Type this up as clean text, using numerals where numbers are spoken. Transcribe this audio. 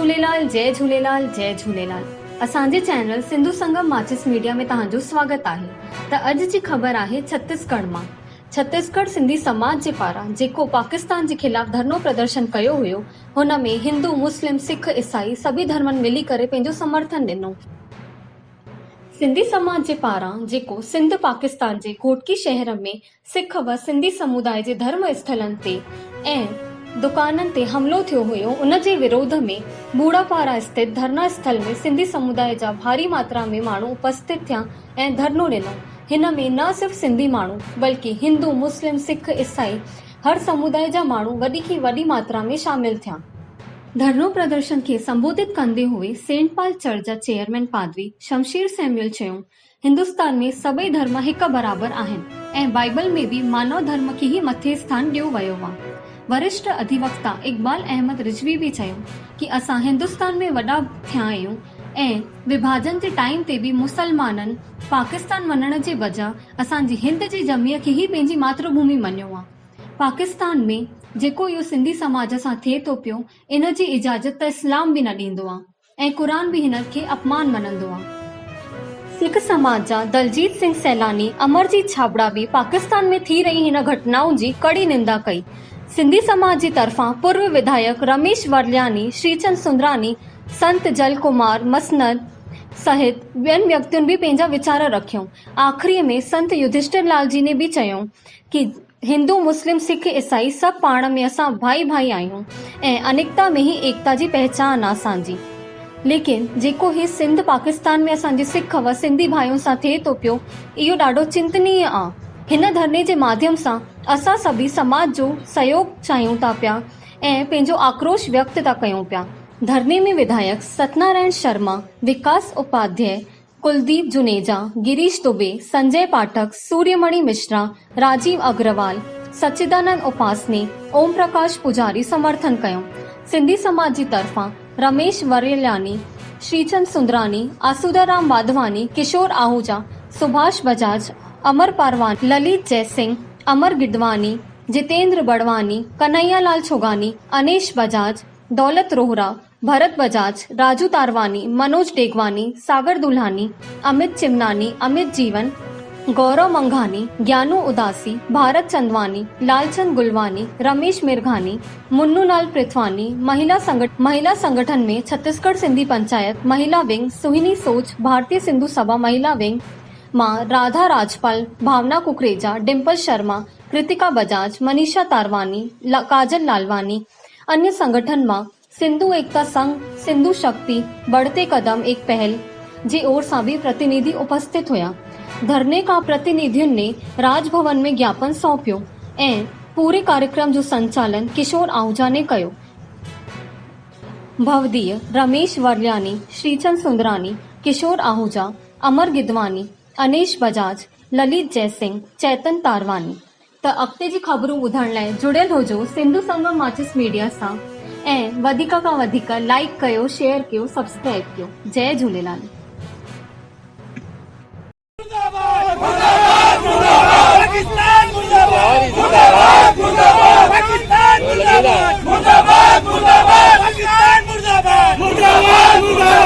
झूलेलाल, जय झूलेलाल, जय झूलेलाल। असांजे चैनल सिंधु संगम माचिस मीडिया में तव्हांजो स्वागत आहे। त अॼु जी ख़बर आहे छत्तीसगढ़ मां। छत्तीसगढ़ सिंधी समाज जे पारां जेको पाकिस्तान जे खिलाफ़ धरनो प्रदर्शन कयो हुयो, हुन में हिंदू, मुस्लिम, सिख, ईसाई सभी धर्मनि मिली करे पंहिंजो समर्थन ॾिनो। सिंधी समाज जे पारां जेको सिंध पाकिस्तान जे घोटकी शहर में सिख व सिंधी समुदाय जे धर्म स्थलनि ते ऐं दुकाननि ते हमलो थियो हुयो, उन जे विरोध में बूढ़ापारा स्थित धरना स्थल में सिंधी समुदाय जा भारी मात्रा में माण्हू उपस्थित थिया ऐं धरनो ॾिनो। हिन में न सिर्फ़ सिंधी माण्हू बल्कि हिंदू, मुस्लिम, सिख, ईसाई हर समुदाय जा माण्हू वॾी खां वॾी मात्रा में शामिल थिया। धरनो प्रदर्शन खे संबोधित कंदे हुए सेंट पॉल चर्च जा चेयरमैन पादरी शमशेर सैमुअल चयो, हिंदुस्तान में सभई धर्म हिक बराबर आहिनि ऐं बाइबल में भी मानव धर्म खे ही मथे स्थान ॾियो वियो आहे। वरिष्ठ अधिवक्ता इकबाल अहमद रिजवी भी चयो कि असां हिंदुस्तान में वॾा थिया आहियूं ऐं विभाजन जे टाइम ते भी मुसलमाननि पाकिस्तान वञण जे वजह असांजी हिंद जी जमीअ खे ही पंहिंजी मातृभूमि मञियो आहे। पाकिस्तान में जेको इहो सिंधी समाज सां थिए थो पियो, इन जी इजाज़त त इस्लाम भी न ॾींदो आहे ऐं क़ुरान भी हिन खे अपमान मञंदो आहे। सिख समाज जा दलजीत सिंह सैलानी, अमरजीत छाबड़ा भी पाकिस्तान में थी रही हिन घटनाउनि जी कड़ी निंदा कई। सिंधी समाज जी तरफ़ां पूर्व विधायक रमेश वरल्यानी, श्रीचंद सुंदरानी, संत जल कुमार मसनद सहित ॿियनि व्यक्तियुनि भी पंहिंजा वीचार रखियूं। आख़िरीअ में संत युधिष्ठिर लाल जी ने भी चयो कि हिंदू, मुस्लिम, सिख, ईसाई सभु पाण में असां भाई भाई आहियूं ऐं अनेकता में ही एकता जी पहचान आहे असांजी। लेकिन जेको ही सिंध पाकिस्तान में असांजे सिख व सिंधी भाइयुनि सां थिए थो पियो, इहो ॾाढो चिंतनीय आहे। हिन धरने जे माध्यम सां असां सभी समाज जो सहयोग चाहियूं था पिया ऐं पंहिंजो आक्रोश व्यक्त था कयूं पिया। धरने में विधायक सत्यनारायण शर्मा, विकास उपाध्याय, कुलदीप जुनेजा, गिरीश दुबे, संजय पाठक, सूर्यमणि मिश्रा, राजीव अग्रवाल, सच्चिदानंद उपासनी, ओम प्रकाश पुजारी समर्थन कयो। सिंधी समाज जी तरफ़ां रमेश वरेल्यानी, श्रीचंद सुंदरानी, आसूदाराम वाधवानी, किशोर आहूजा, सुभाष बजाज, अमर पारवानी, ललित जयसिंह, अमर गिदवानी, जितेंद्र बड़वानी, कन्हैयालाल छोगानी, अनेश बजाज, दौलत रोहरा, भरत बजाज, राजू तारवानी, मनोज टेगवानी, सागर दुल्हानी, अमित चिमनानी, अमित जीवन, गौरव मंघानी, ज्ञानू उदासी, भारत चंदवानी, लालचंद गुलवानी, रमेश मिरघानी, मुन्नूलाल पृथवानी, महिला संगठन में छत्तीसगढ़ सिंधी पंचायत महिला विंग, सुहिनी सोच, भारतीय सिंधु सभा महिला विंग मां राधा राजपाल, भावना कुकरेजा, डिम्पल शर्मा, कृतिका बजाज, मनीषा तारवानी, काजल लालवानी। अन्य संगठन मां सिंधु एकता संघ, सिंधु शक्ति, बढ़ते कदम एक पहल जी ओर सां भी प्रतिनिधि उपस्थित हुया। धरने का प्रतिनिधियुनि ने राजभवन में ज्ञापन सौंपियो ऐं पूरे कार्यक्रम जो संचालन किशोर आहूजा ने कयो। भवदीय रमेश वरल्यानी, श्रीचंद सुंदरानी, किशोर आहूजा, अमर गिदवानी, अनेश बजाज, ललित जयसिंह, चैतन तारवानी। त अॻिते जी ख़बरूं ॿुधण लाइ जुड़ियल हुजो सिंधु संगम माचिस मीडिया सां ऐं वधीक खां वधीक लाइक कयो, शेयर कयो, सब्सक्राइब कयो। जय झूलेलाल। पाकिस्तान मुर्दाबाद, मुर्दाबाद, मुर्दाबाद, पाकिस्तान मुर्दाबाद, मुर्दाबाद, मुर्दाबाद, पाकिस्तान मुर्दाबाद, मुर्दाबाद, मुर्दाबाद।